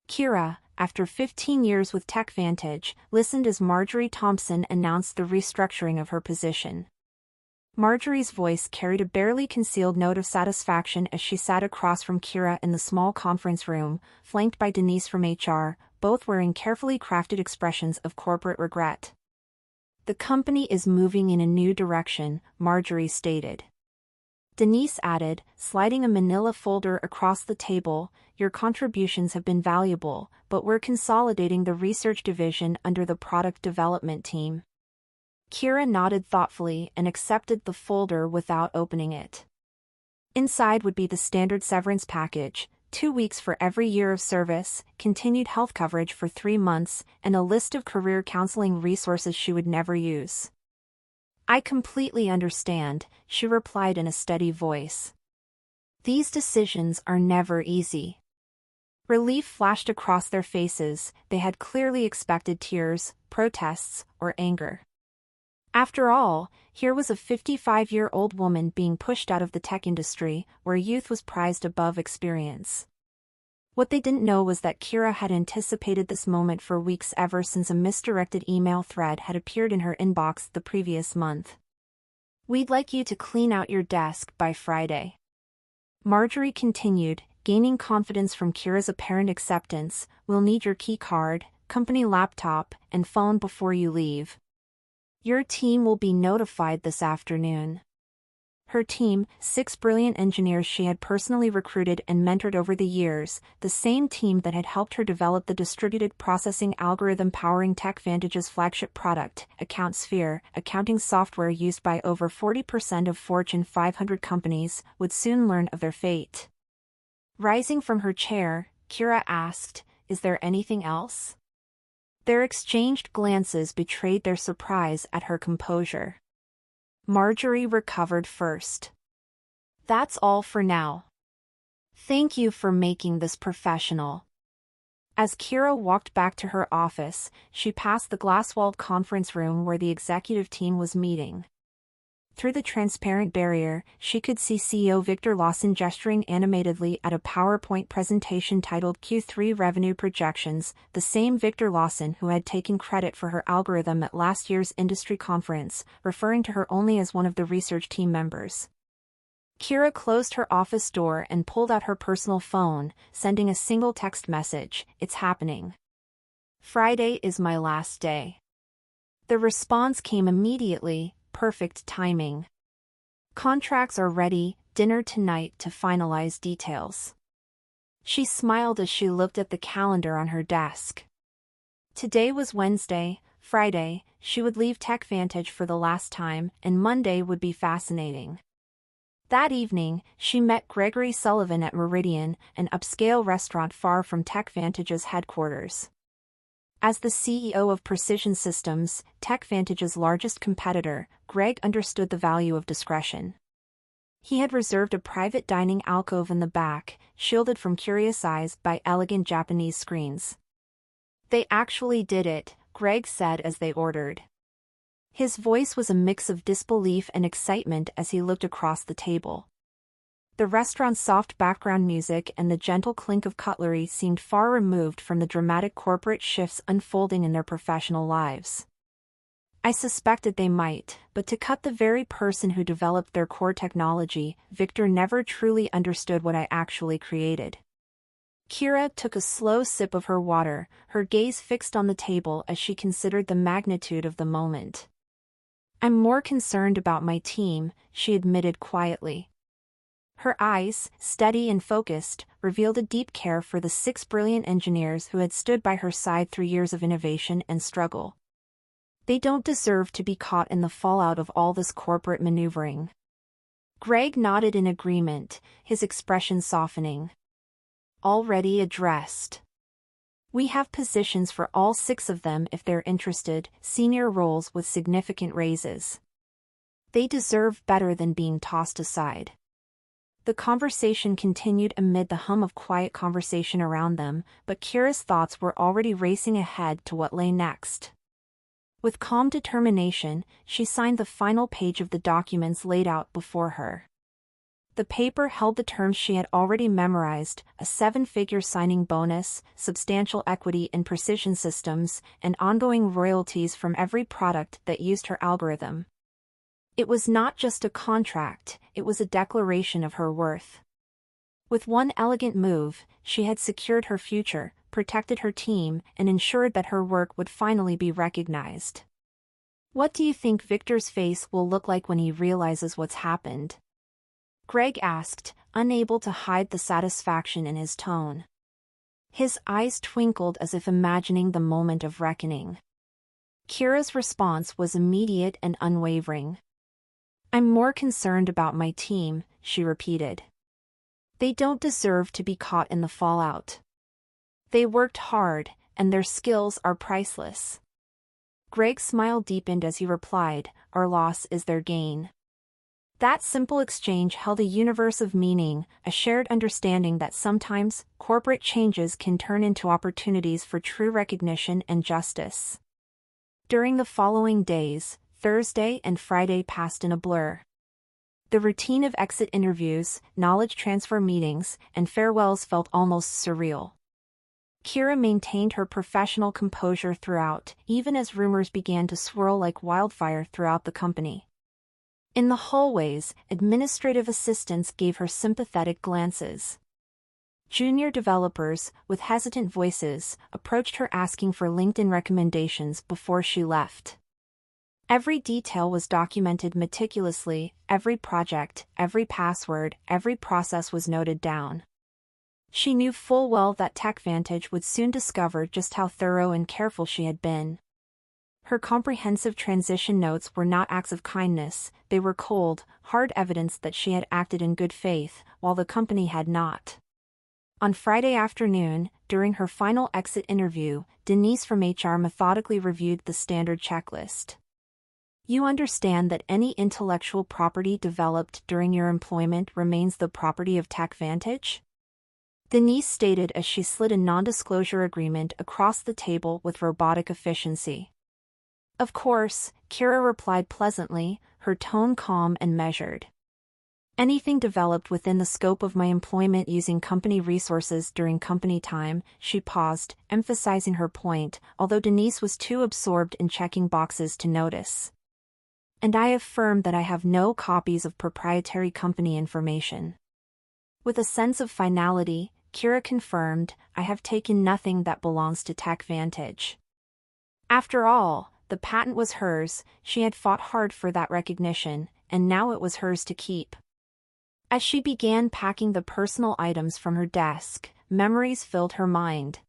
Kira, after 15 years with TechVantage, listened as Marjorie Thompson announced the restructuring of her position. Marjorie's voice carried a barely concealed note of satisfaction as she sat across from Kira in the small conference room, flanked by Denise from HR, both wearing carefully crafted expressions of corporate regret. "The company is moving in a new direction," Marjorie stated. Denise added, sliding a manila folder across the table, "Your contributions have been valuable, but we're consolidating the research division under the product development team." Kira nodded thoughtfully and accepted the folder without opening it. Inside would be the standard severance package, 2 weeks for every year of service, continued health coverage for 3 months, and a list of career counseling resources she would never use. "I completely understand," she replied in a steady voice. "These decisions are never easy." Relief flashed across their faces. They had clearly expected tears, protests, or anger. After all, here was a 55-year-old woman being pushed out of the tech industry, where youth was prized above experience. What they didn't know was that Kira had anticipated this moment for weeks, ever since a misdirected email thread had appeared in her inbox the previous month. "We'd like you to clean out your desk by Friday." Marjorie continued, gaining confidence from Kira's apparent acceptance. "We'll need your key card, company laptop, and phone before you leave. Your team will be notified this afternoon." Her team, 6 brilliant engineers she had personally recruited and mentored over the years, the same team that had helped her develop the distributed processing algorithm powering TechVantage's flagship product, AccountSphere, accounting software used by over 40% of Fortune 500 companies, would soon learn of their fate. Rising from her chair, Kira asked, "Is there anything else?" Their exchanged glances betrayed their surprise at her composure. Marjorie recovered first. "That's all for now. Thank you for making this professional." As Kira walked back to her office, she passed the glass-walled conference room where the executive team was meeting. Through the transparent barrier, she could see CEO Victor Lawson gesturing animatedly at a PowerPoint presentation titled Q3 Revenue Projections, the same Victor Lawson who had taken credit for her algorithm at last year's industry conference, referring to her only as one of the research team members. Kira closed her office door and pulled out her personal phone, sending a single text message, "It's happening. Friday is my last day." The response came immediately. Perfect timing. "Contracts are ready, dinner tonight to finalize details." She smiled as she looked at the calendar on her desk. Today was Wednesday. Friday, she would leave TechVantage for the last time, and Monday would be fascinating. That evening, she met Gregory Sullivan at Meridian, an upscale restaurant far from TechVantage's headquarters. As the CEO of Precision Systems, TechVantage's largest competitor, Greg understood the value of discretion. He had reserved a private dining alcove in the back, shielded from curious eyes by elegant Japanese screens. "They actually did it," Greg said as they ordered. His voice was a mix of disbelief and excitement as he looked across the table. The restaurant's soft background music and the gentle clink of cutlery seemed far removed from the dramatic corporate shifts unfolding in their professional lives. "I suspected they might, but to cut the very person who developed their core technology, Victor never truly understood what I actually created." Kira took a slow sip of her water, her gaze fixed on the table as she considered the magnitude of the moment. "I'm more concerned about my team," she admitted quietly. Her eyes, steady and focused, revealed a deep care for the 6 brilliant engineers who had stood by her side through years of innovation and struggle. "They don't deserve to be caught in the fallout of all this corporate maneuvering." Greg nodded in agreement, his expression softening. "Already addressed. We have positions for all 6 of them if they're interested, senior roles with significant raises. They deserve better than being tossed aside." The conversation continued amid the hum of quiet conversation around them, but Kira's thoughts were already racing ahead to what lay next. With calm determination, she signed the final page of the documents laid out before her. The paper held the terms she had already memorized: a seven-figure signing bonus, substantial equity in Precision Systems, and ongoing royalties from every product that used her algorithm. It was not just a contract, it was a declaration of her worth. With one elegant move, she had secured her future, protected her team, and ensured that her work would finally be recognized. What do you think Victor's face will look like when he realizes what's happened? Greg asked, unable to hide the satisfaction in his tone. His eyes twinkled as if imagining the moment of reckoning. Kira's response was immediate and unwavering. "I'm more concerned about my team," she repeated. "They don't deserve to be caught in the fallout. They worked hard, and their skills are priceless." Greg's smile deepened as he replied, "Our loss is their gain." That simple exchange held a universe of meaning, a shared understanding that sometimes corporate changes can turn into opportunities for true recognition and justice. During the following days, Thursday and Friday passed in a blur. The routine of exit interviews, knowledge transfer meetings, and farewells felt almost surreal. Kira maintained her professional composure throughout, even as rumors began to swirl like wildfire throughout the company. In the hallways, administrative assistants gave her sympathetic glances. Junior developers, with hesitant voices, approached her asking for LinkedIn recommendations before she left. Every detail was documented meticulously, every project, every password, every process was noted down. She knew full well that TechVantage would soon discover just how thorough and careful she had been. Her comprehensive transition notes were not acts of kindness, they were cold, hard evidence that she had acted in good faith, while the company had not. On Friday afternoon, during her final exit interview, Denise from HR methodically reviewed the standard checklist. "You understand that any intellectual property developed during your employment remains the property of TechVantage?" Denise stated as she slid a non-disclosure agreement across the table with robotic efficiency. "Of course," Kira replied pleasantly, her tone calm and measured. "Anything developed within the scope of my employment using company resources during company time," she paused, emphasizing her point, although Denise was too absorbed in checking boxes to notice. "And I affirm that I have no copies of proprietary company information." With a sense of finality, Kira confirmed, "I have taken nothing that belongs to TechVantage." After all, the patent was hers, she had fought hard for that recognition, and now it was hers to keep. As she began packing the personal items from her desk, memories filled her mind.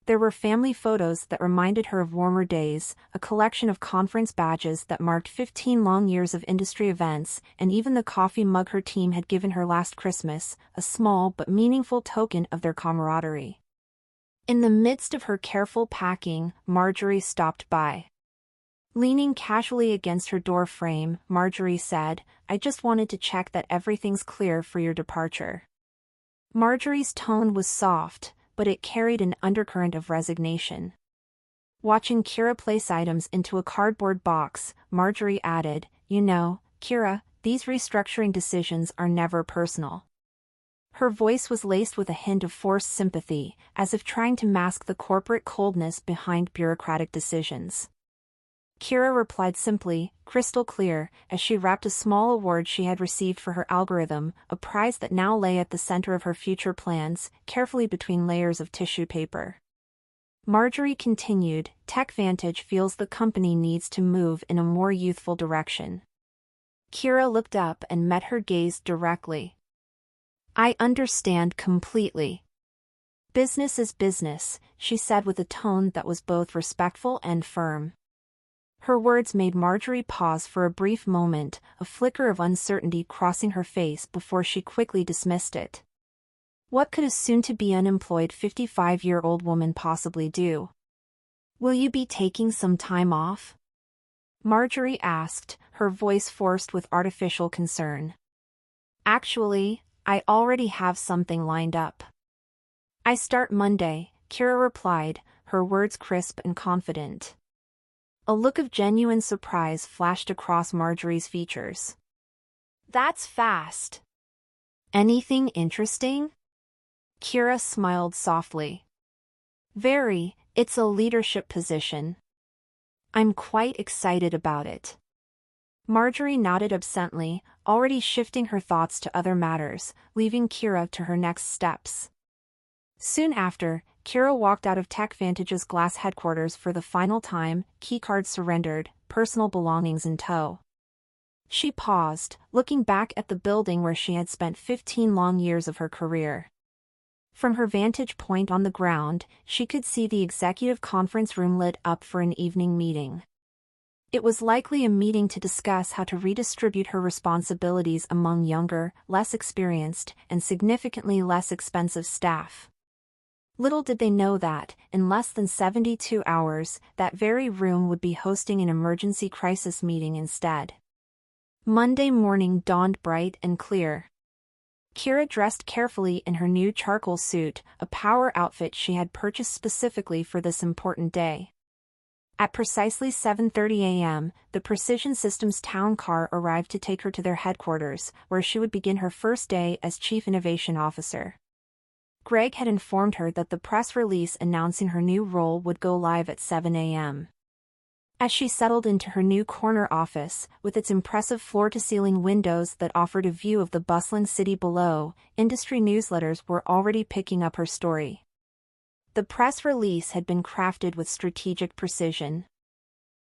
There were family photos that reminded her of warmer days, a collection of conference badges that marked 15 long years of industry events, and even the coffee mug her team had given her last Christmas, a small but meaningful token of their camaraderie. In the midst of her careful packing, Marjorie stopped by. Leaning casually against her door frame, Marjorie said, "I just wanted to check that everything's clear for your departure." Marjorie's tone was soft, but it carried an undercurrent of resignation. Watching Kira place items into a cardboard box, Marjorie added, "You know, Kira, these restructuring decisions are never personal." Her voice was laced with a hint of forced sympathy, as if trying to mask the corporate coldness behind bureaucratic decisions. Kira replied simply, crystal clear, as she wrapped a small award she had received for her algorithm, a prize that now lay at the center of her future plans, carefully between layers of tissue paper. Marjorie continued, TechVantage feels the company needs to move in a more youthful direction. Kira looked up and met her gaze directly. I understand completely. Business is business, she said with a tone that was both respectful and firm. Her words made Marjorie pause for a brief moment, a flicker of uncertainty crossing her face before she quickly dismissed it. What could a soon-to-be unemployed 55-year-old woman possibly do? Will you be taking some time off? Marjorie asked, her voice forced with artificial concern. Actually, I already have something lined up. I start Monday, Kira replied, her words crisp and confident. A look of genuine surprise flashed across Marjorie's features. That's fast. Anything interesting? Kira smiled softly. Very, it's a leadership position. I'm quite excited about it. Marjorie nodded absently, already shifting her thoughts to other matters, leaving Kira to her next steps. Soon after, Kira walked out of TechVantage's glass headquarters for the final time, keycard surrendered, personal belongings in tow. She paused, looking back at the building where she had spent 15 long years of her career. From her vantage point on the ground, she could see the executive conference room lit up for an evening meeting. It was likely a meeting to discuss how to redistribute her responsibilities among younger, less experienced, and significantly less expensive staff. Little did they know that, in less than 72 hours, that very room would be hosting an emergency crisis meeting instead. Monday morning dawned bright and clear. Kira dressed carefully in her new charcoal suit, a power outfit she had purchased specifically for this important day. At precisely 7:30 a.m., the Precision Systems town car arrived to take her to their headquarters, where she would begin her first day as Chief Innovation Officer. Greg had informed her that the press release announcing her new role would go live at 7 a.m. As she settled into her new corner office, with its impressive floor-to-ceiling windows that offered a view of the bustling city below, industry newsletters were already picking up her story. The press release had been crafted with strategic precision.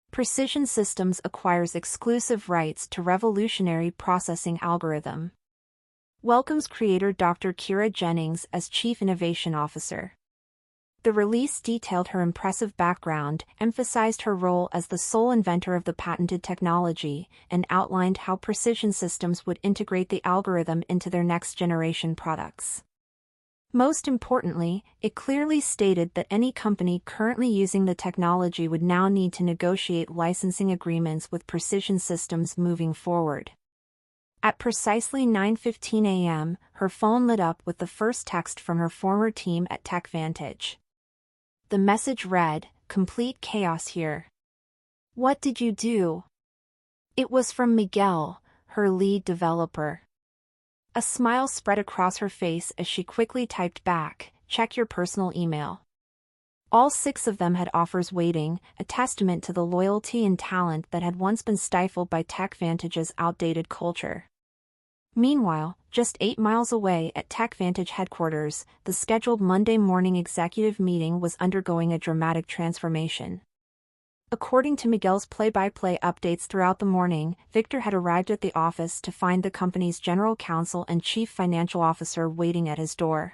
Precision Systems acquires exclusive rights to revolutionary processing algorithm. Welcomes creator Dr. Kira Jennings as Chief Innovation Officer. The release detailed her impressive background, emphasized her role as the sole inventor of the patented technology, and outlined how Precision Systems would integrate the algorithm into their next-generation products. Most importantly, it clearly stated that any company currently using the technology would now need to negotiate licensing agreements with Precision Systems moving forward. At precisely 9:15 a.m., her phone lit up with the first text from her former team at TechVantage. The message read, "Complete chaos here. What did you do?" It was from Miguel, her lead developer. A smile spread across her face as she quickly typed back, "Check your personal email." All 6 of them had offers waiting, a testament to the loyalty and talent that had once been stifled by TechVantage's outdated culture. Meanwhile, just 8 miles away at TechVantage headquarters, the scheduled Monday morning executive meeting was undergoing a dramatic transformation. According to Miguel's play-by-play updates throughout the morning, Victor had arrived at the office to find the company's general counsel and chief financial officer waiting at his door.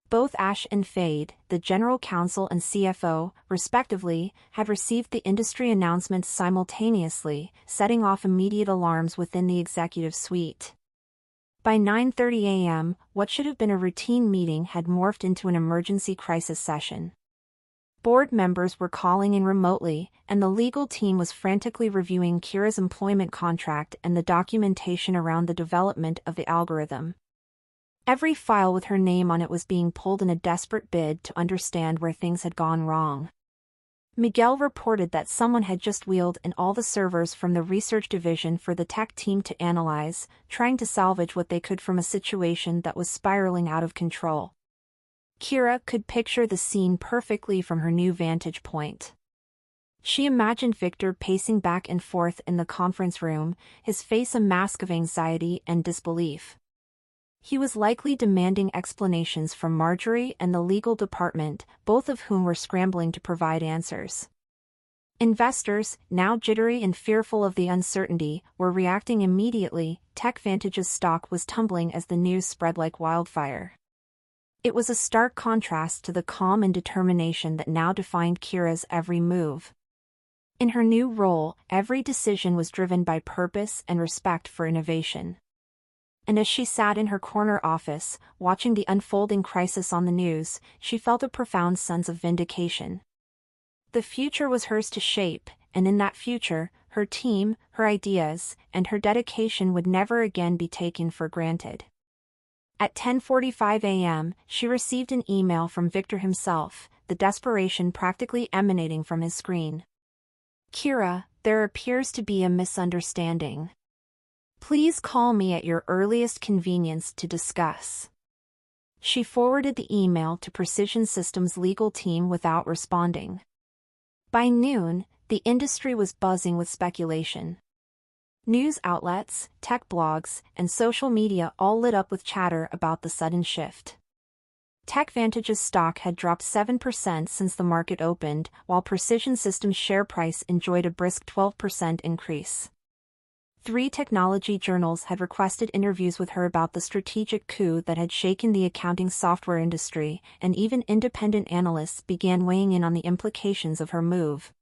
Both Ash and Fade, the general counsel and CFO, respectively, had received the industry announcements simultaneously, setting off immediate alarms within the executive suite. By 9:30 a.m., what should have been a routine meeting had morphed into an emergency crisis session. Board members were calling in remotely, and the legal team was frantically reviewing Kira's employment contract and the documentation around the development of the algorithm. Every file with her name on it was being pulled in a desperate bid to understand where things had gone wrong. Miguel reported that someone had just wheeled in all the servers from the research division for the tech team to analyze, trying to salvage what they could from a situation that was spiraling out of control. Kira could picture the scene perfectly from her new vantage point. She imagined Victor pacing back and forth in the conference room, his face a mask of anxiety and disbelief. He was likely demanding explanations from Marjorie and the legal department, both of whom were scrambling to provide answers. Investors, now jittery and fearful of the uncertainty, were reacting immediately. TechVantage's stock was tumbling as the news spread like wildfire. It was a stark contrast to the calm and determination that now defined Kira's every move. In her new role, every decision was driven by purpose and respect for innovation. And as she sat in her corner office, watching the unfolding crisis on the news, she felt a profound sense of vindication. The future was hers to shape, and in that future, her team, her ideas, and her dedication would never again be taken for granted. At 10:45 a.m., she received an email from Victor himself, the desperation practically emanating from his screen. "Kira, there appears to be a misunderstanding. Please call me at your earliest convenience to discuss. She forwarded the email to Precision Systems' legal team without responding. By noon, the industry was buzzing with speculation. News outlets, tech blogs, and social media all lit up with chatter about the sudden shift. TechVantage's stock had dropped 7% since the market opened, while Precision Systems' share price enjoyed a brisk 12% increase. 3 technology journals had requested interviews with her about the strategic coup that had shaken the accounting software industry, and even independent analysts began weighing in on the implications of her move.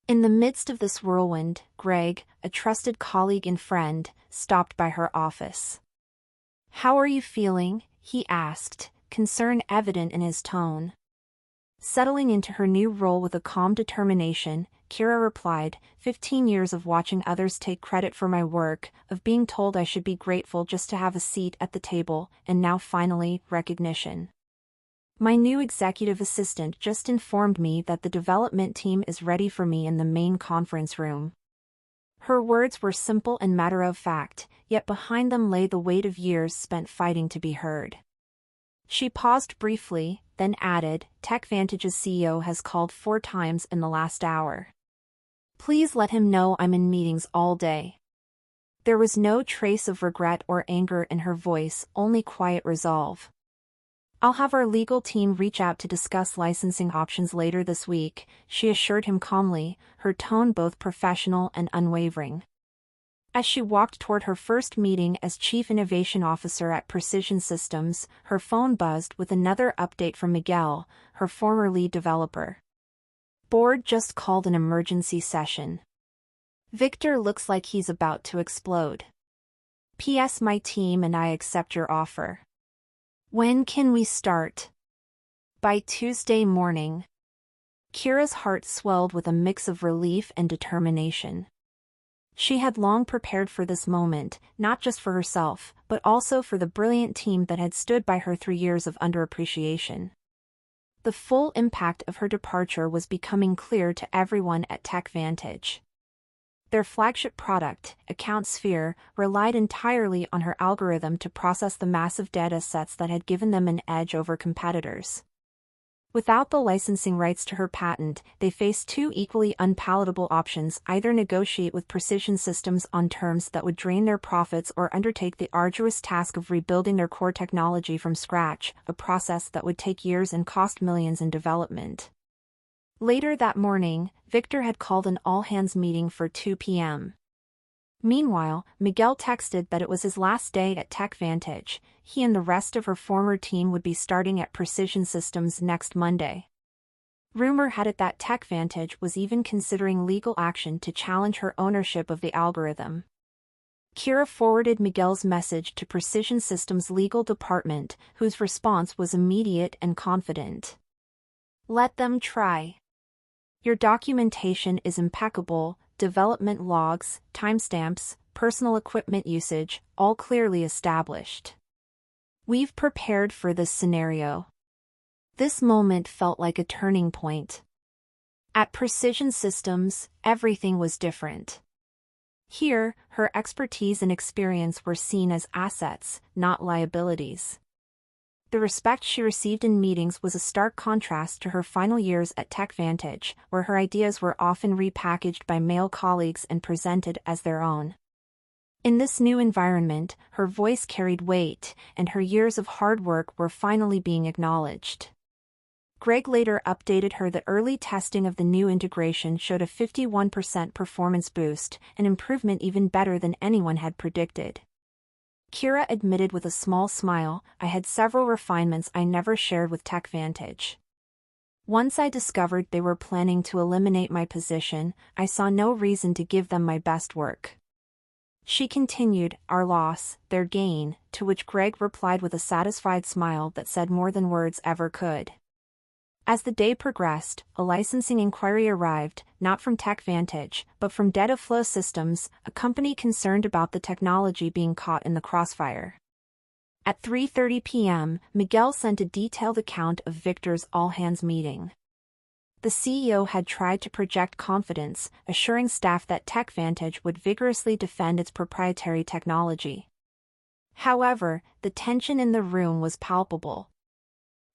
In the midst of this whirlwind, Greg, a trusted colleague and friend, stopped by her office. "How are you feeling?" he asked, concern evident in his tone. Settling into her new role with a calm determination, Kira replied, 15 years of watching others take credit for my work, of being told I should be grateful just to have a seat at the table, and now finally, recognition. My new executive assistant just informed me that the development team is ready for me in the main conference room. Her words were simple and matter-of-fact, yet behind them lay the weight of years spent fighting to be heard. She paused briefly, then added, TechVantage's CEO has called 4 times in the last hour. Please let him know I'm in meetings all day. There was no trace of regret or anger in her voice, only quiet resolve. I'll have our legal team reach out to discuss licensing options later this week, she assured him calmly, her tone both professional and unwavering. As she walked toward her first meeting as Chief Innovation Officer at Precision Systems, her phone buzzed with another update from Miguel, her former lead developer. Board just called an emergency session. Victor looks like he's about to explode. P.S. My team and I accept your offer. When can we start? By Tuesday morning. Kira's heart swelled with a mix of relief and determination. She had long prepared for this moment, not just for herself, but also for the brilliant team that had stood by her through years of underappreciation. The full impact of her departure was becoming clear to everyone at TechVantage. Their flagship product, AccountSphere, relied entirely on her algorithm to process the massive data sets that had given them an edge over competitors. Without the licensing rights to her patent, they faced 2 equally unpalatable options: either negotiate with Precision Systems on terms that would drain their profits or undertake the arduous task of rebuilding their core technology from scratch, a process that would take years and cost millions in development. Later that morning, Victor had called an all-hands meeting for 2 p.m. Meanwhile, Miguel texted that it was his last day at TechVantage. He and the rest of her former team would be starting at Precision Systems next Monday. Rumor had it that TechVantage was even considering legal action to challenge her ownership of the algorithm. Kira forwarded Miguel's message to Precision Systems' legal department, whose response was immediate and confident. Let them try. Your documentation is impeccable, development logs, timestamps, personal equipment usage, all clearly established. We've prepared for this scenario. This moment felt like a turning point. At Precision Systems, everything was different. Here, her expertise and experience were seen as assets, not liabilities. The respect she received in meetings was a stark contrast to her final years at TechVantage, where her ideas were often repackaged by male colleagues and presented as their own. In this new environment, her voice carried weight, and her years of hard work were finally being acknowledged. Greg later updated her that early testing of the new integration showed a 51% performance boost, an improvement even better than anyone had predicted. Kira admitted with a small smile, I had several refinements I never shared with TechVantage. Once I discovered they were planning to eliminate my position, I saw no reason to give them my best work. She continued, our loss, their gain, to which Greg replied with a satisfied smile that said more than words ever could. As the day progressed, a licensing inquiry arrived, not from TechVantage, but from Dataflow Systems, a company concerned about the technology being caught in the crossfire. At 3:30 p.m., Miguel sent a detailed account of Victor's all-hands meeting. The CEO had tried to project confidence, assuring staff that TechVantage would vigorously defend its proprietary technology. However, the tension in the room was palpable.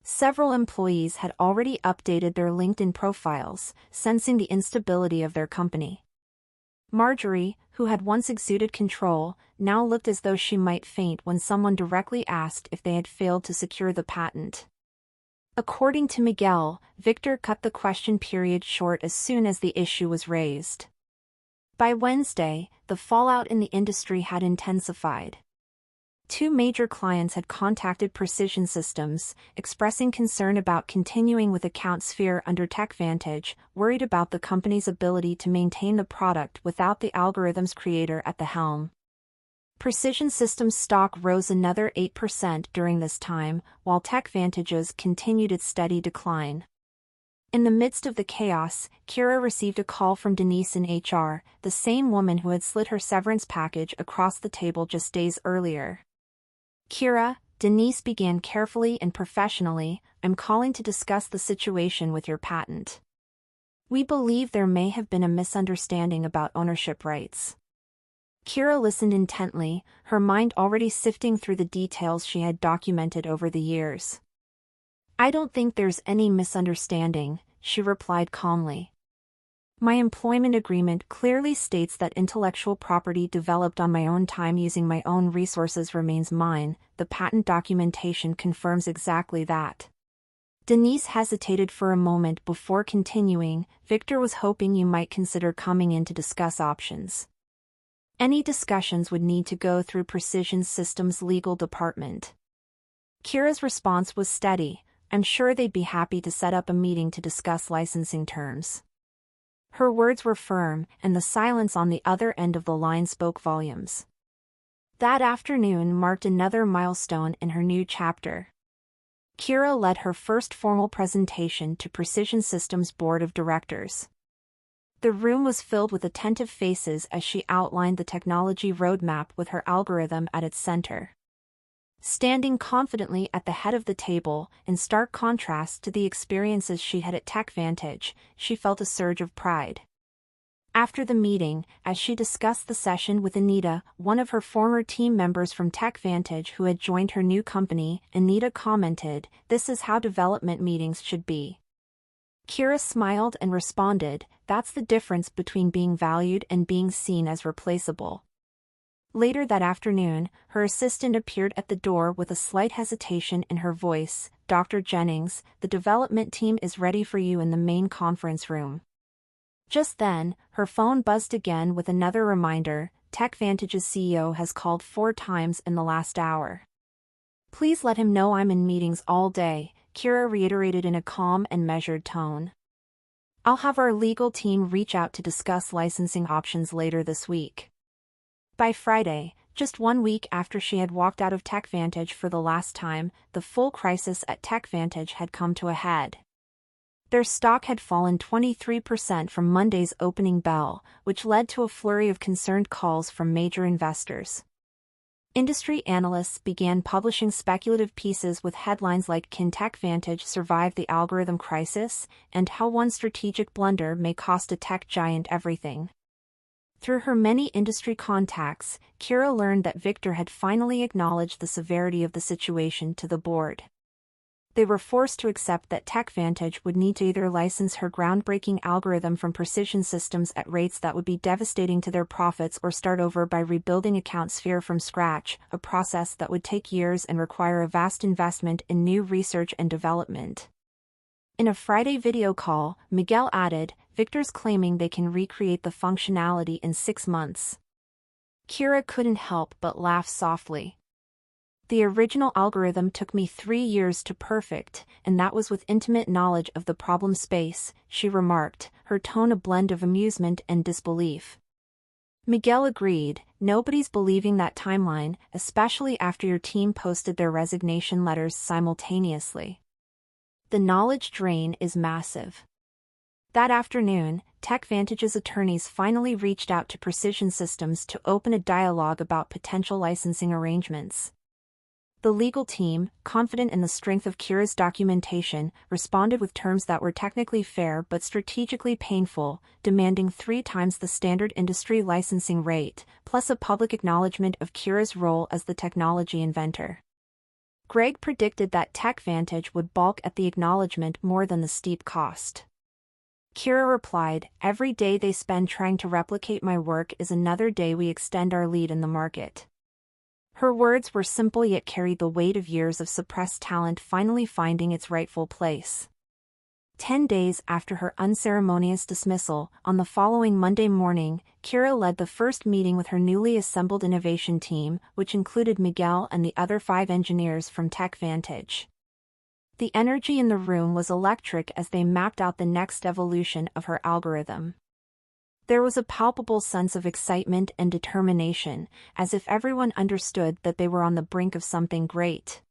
Several employees had already updated their LinkedIn profiles, sensing the instability of their company. Marjorie, who had once exuded control, now looked as though she might faint when someone directly asked if they had failed to secure the patent. According to Miguel, Victor cut the question period short as soon as the issue was raised. By Wednesday, the fallout in the industry had intensified. Two major clients had contacted Precision Systems, expressing concern about continuing with AccountSphere under TechVantage, worried about the company's ability to maintain the product without the algorithm's creator at the helm. Precision Systems stock rose another 8% during this time, while TechVantage's continued its steady decline. In the midst of the chaos, Kira received a call from Denise in HR, the same woman who had slid her severance package across the table just days earlier. "Kira," Denise began carefully and professionally, "I'm calling to discuss the situation with your patent. We believe there may have been a misunderstanding about ownership rights." Kira listened intently, her mind already sifting through the details she had documented over the years. "I don't think there's any misunderstanding," she replied calmly. "My employment agreement clearly states that intellectual property developed on my own time using my own resources remains mine. The patent documentation confirms exactly that." Denise hesitated for a moment before continuing. "Victor was hoping you might consider coming in to discuss options. Any discussions would need to go through Precision Systems' legal department." Kira's response was steady. "I'm sure they'd be happy to set up a meeting to discuss licensing terms." Her words were firm, and the silence on the other end of the line spoke volumes. That afternoon marked another milestone in her new chapter. Kira led her first formal presentation to Precision Systems' board of directors. The room was filled with attentive faces as she outlined the technology roadmap with her algorithm at its center. Standing confidently at the head of the table, in stark contrast to the experiences she had at TechVantage, she felt a surge of pride. After the meeting, as she discussed the session with Anita, one of her former team members from TechVantage who had joined her new company, Anita commented, "This is how development meetings should be." Kira smiled and responded, "That's the difference between being valued and being seen as replaceable." Later that afternoon, her assistant appeared at the door with a slight hesitation in her voice. "Dr. Jennings, the development team is ready for you in the main conference room." Just then, her phone buzzed again with another reminder. TechVantage's CEO has called 4 times in the last hour. "Please let him know I'm in meetings all day," Kira reiterated in a calm and measured tone. "I'll have our legal team reach out to discuss licensing options later this week." By Friday, just 1 week after she had walked out of TechVantage for the last time, the full crisis at TechVantage had come to a head. Their stock had fallen 23% from Monday's opening bell, which led to a flurry of concerned calls from major investors. Industry analysts began publishing speculative pieces with headlines like "Can TechVantage survive the algorithm crisis?" and "How one strategic blunder may cost a tech giant everything." Through her many industry contacts, Kira learned that Victor had finally acknowledged the severity of the situation to the board. They were forced to accept that TechVantage would need to either license her groundbreaking algorithm from Precision Systems at rates that would be devastating to their profits or start over by rebuilding AccountSphere from scratch, a process that would take years and require a vast investment in new research and development. In a Friday video call, Miguel added, "Victor's claiming they can recreate the functionality in 6 months." Kira couldn't help but laugh softly. "The original algorithm took me 3 years to perfect, and that was with intimate knowledge of the problem space," she remarked, her tone a blend of amusement and disbelief. Miguel agreed, "Nobody's believing that timeline, especially after your team posted their resignation letters simultaneously. The knowledge drain is massive." That afternoon, TechVantage's attorneys finally reached out to Precision Systems to open a dialogue about potential licensing arrangements. The legal team, confident in the strength of Kira's documentation, responded with terms that were technically fair but strategically painful, demanding 3 times the standard industry licensing rate, plus a public acknowledgement of Kira's role as the technology inventor. Greg predicted that TechVantage would balk at the acknowledgement more than the steep cost. Kira replied, "Every day they spend trying to replicate my work is another day we extend our lead in the market." Her words were simple yet carried the weight of years of suppressed talent finally finding its rightful place. 10 days after her unceremonious dismissal, on the following Monday morning, Kira led the first meeting with her newly assembled innovation team, which included Miguel and the other 5 engineers from TechVantage. The energy in the room was electric as they mapped out the next evolution of her algorithm. There was a palpable sense of excitement and determination, as if everyone understood that they were on the brink of something great.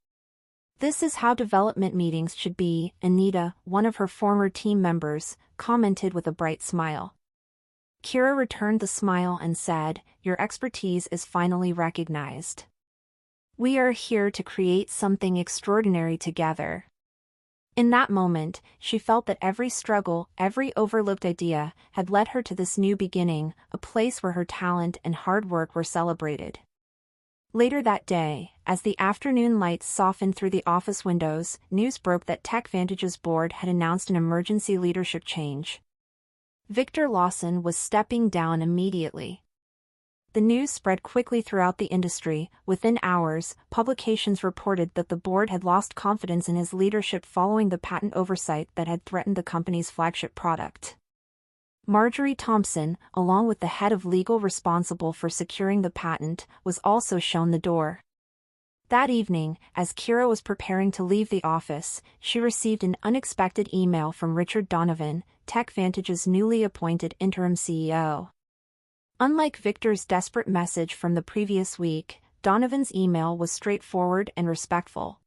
"This is how development meetings should be," Anita, one of her former team members, commented with a bright smile. Kira returned the smile and said, "Your expertise is finally recognized. We are here to create something extraordinary together." In that moment, she felt that every struggle, every overlooked idea, had led her to this new beginning, a place where her talent and hard work were celebrated. Later that day, as the afternoon lights softened through the office windows, news broke that TechVantage's board had announced an emergency leadership change. Victor Lawson was stepping down immediately. The news spread quickly throughout the industry. Within hours, publications reported that the board had lost confidence in his leadership following the patent oversight that had threatened the company's flagship product. Marjorie Thompson, along with the head of legal responsible for securing the patent, was also shown the door. That evening, as Kira was preparing to leave the office, she received an unexpected email from Richard Donovan, TechVantage's newly appointed interim CEO. Unlike Victor's desperate message from the previous week, Donovan's email was straightforward and respectful.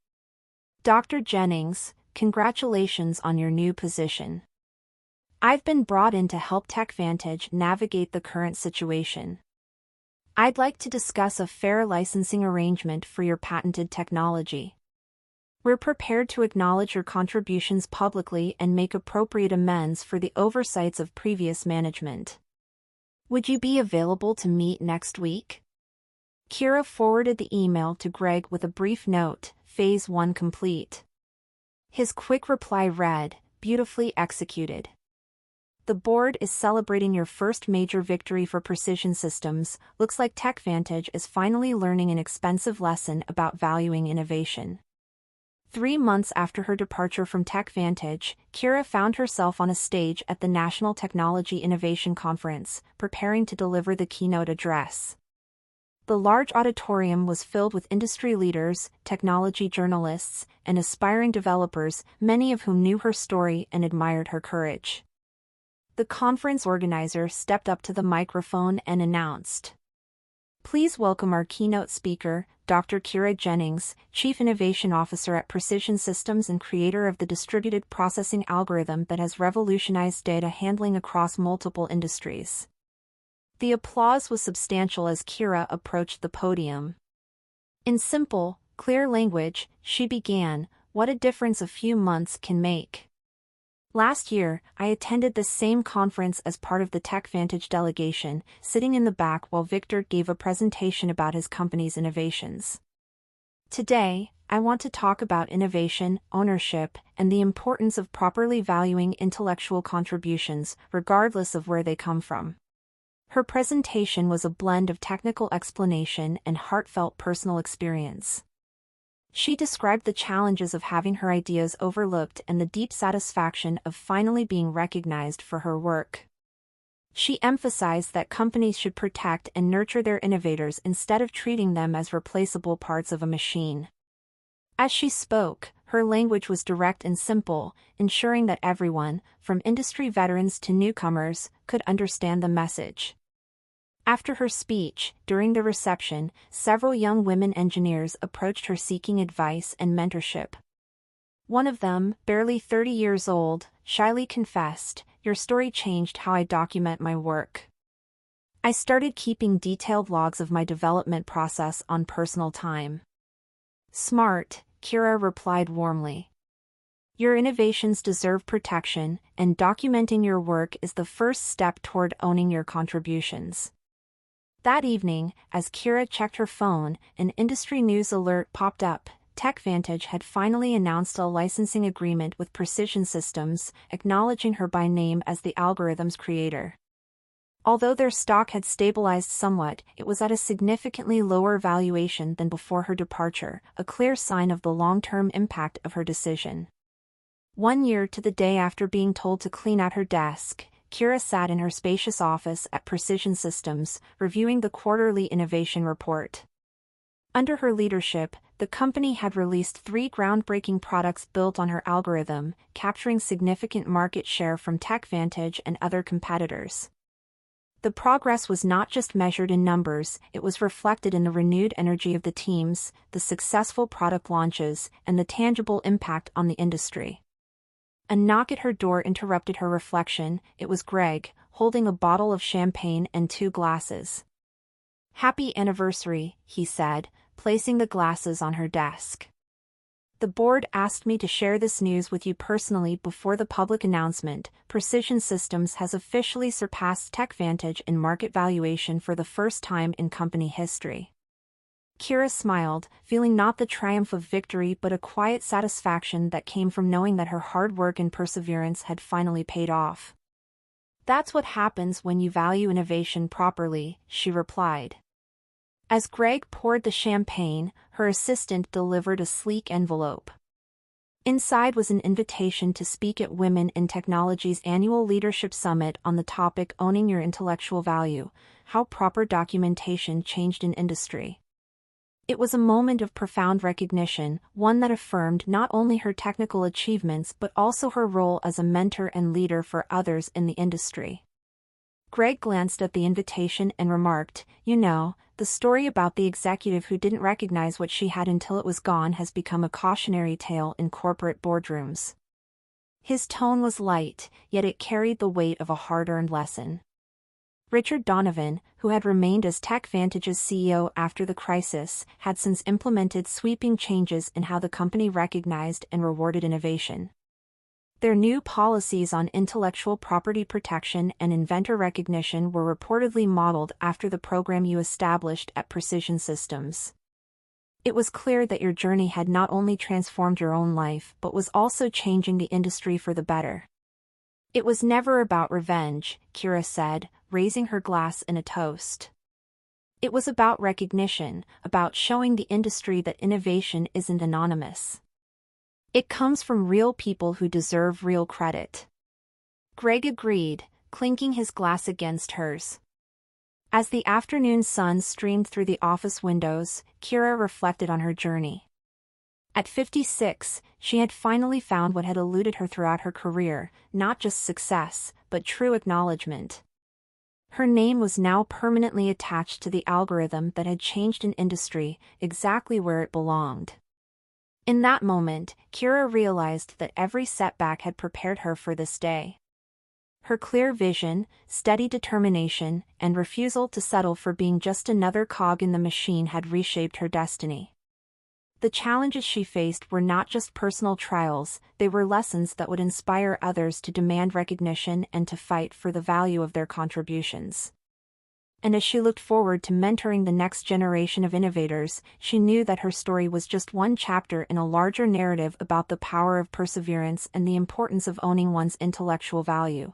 "Dr. Jennings, congratulations on your new position. I've been brought in to help TechVantage navigate the current situation. I'd like to discuss a fair licensing arrangement for your patented technology. We're prepared to acknowledge your contributions publicly and make appropriate amends for the oversights of previous management. Would you be available to meet next week?" Kira forwarded the email to Greg with a brief note, "Phase 1 complete." His quick reply read, "Beautifully executed. The board is celebrating your first major victory for Precision Systems. Looks like TechVantage is finally learning an expensive lesson about valuing innovation." 3 months after her departure from TechVantage, Kira found herself on a stage at the National Technology Innovation Conference, preparing to deliver the keynote address. The large auditorium was filled with industry leaders, technology journalists, and aspiring developers, many of whom knew her story and admired her courage. The conference organizer stepped up to the microphone and announced, "Please welcome our keynote speaker, Dr. Kira Jennings, Chief Innovation Officer at Precision Systems and creator of the distributed processing algorithm that has revolutionized data handling across multiple industries." The applause was substantial as Kira approached the podium. In simple, clear language, she began, "What a difference a few months can make. Last year, I attended the same conference as part of the TechVantage delegation, sitting in the back while Victor gave a presentation about his company's innovations. Today, I want to talk about innovation, ownership, and the importance of properly valuing intellectual contributions, regardless of where they come from." Her presentation was a blend of technical explanation and heartfelt personal experience. She described the challenges of having her ideas overlooked and the deep satisfaction of finally being recognized for her work. She emphasized that companies should protect and nurture their innovators instead of treating them as replaceable parts of a machine. As she spoke, her language was direct and simple, ensuring that everyone, from industry veterans to newcomers, could understand the message. After her speech, during the reception, several young women engineers approached her seeking advice and mentorship. One of them, barely 30 years old, shyly confessed, "Your story changed how I document my work. I started keeping detailed logs of my development process on personal time. Smart, Kira replied warmly. Your innovations deserve protection, and documenting your work is the first step toward owning your contributions. That evening, as Kira checked her phone, an industry news alert popped up. TechVantage had finally announced a licensing agreement with Precision Systems, acknowledging her by name as the algorithm's creator. Although their stock had stabilized somewhat, it was at a significantly lower valuation than before her departure, a clear sign of the long-term impact of her decision. 1 year to the day after being told to clean out her desk, Kira sat in her spacious office at Precision Systems, reviewing the quarterly innovation report. Under her leadership, the company had released 3 groundbreaking products built on her algorithm, capturing significant market share from TechVantage and other competitors. The progress was not just measured in numbers, it was reflected in the renewed energy of the teams, the successful product launches, and the tangible impact on the industry. A knock at her door interrupted her reflection. It was Greg, holding a bottle of champagne and 2 glasses. "Happy anniversary," he said, placing the glasses on her desk. "The board asked me to share this news with you personally before the public announcement. Precision Systems has officially surpassed TechVantage in market valuation for the first time in company history." Kira smiled, feeling not the triumph of victory but a quiet satisfaction that came from knowing that her hard work and perseverance had finally paid off. "That's what happens when you value innovation properly," she replied. As Greg poured the champagne, her assistant delivered a sleek envelope. Inside was an invitation to speak at Women in Technology's annual leadership summit on the topic Owning Your Intellectual Value: How Proper Documentation Changed an Industry. It was a moment of profound recognition, one that affirmed not only her technical achievements but also her role as a mentor and leader for others in the industry. Greg glanced at the invitation and remarked, "You know, the story about the executive who didn't recognize what she had until it was gone has become a cautionary tale in corporate boardrooms." His tone was light, yet it carried the weight of a hard-earned lesson. Richard Donovan, who had remained as TechVantage's CEO after the crisis, had since implemented sweeping changes in how the company recognized and rewarded innovation. Their new policies on intellectual property protection and inventor recognition were reportedly modeled after the program you established at Precision Systems. It was clear that your journey had not only transformed your own life but was also changing the industry for the better. "It was never about revenge," Kira said, raising her glass in a toast. "It was about recognition, about showing the industry that innovation isn't anonymous. It comes from real people who deserve real credit." Greg agreed, clinking his glass against hers. As the afternoon sun streamed through the office windows, Kira reflected on her journey. At 56, she had finally found what had eluded her throughout her career, not just success, but true acknowledgement. Her name was now permanently attached to the algorithm that had changed an industry, exactly where it belonged. In that moment, Kira realized that every setback had prepared her for this day. Her clear vision, steady determination, and refusal to settle for being just another cog in the machine had reshaped her destiny. The challenges she faced were not just personal trials, they were lessons that would inspire others to demand recognition and to fight for the value of their contributions. And as she looked forward to mentoring the next generation of innovators, she knew that her story was just one chapter in a larger narrative about the power of perseverance and the importance of owning one's intellectual value.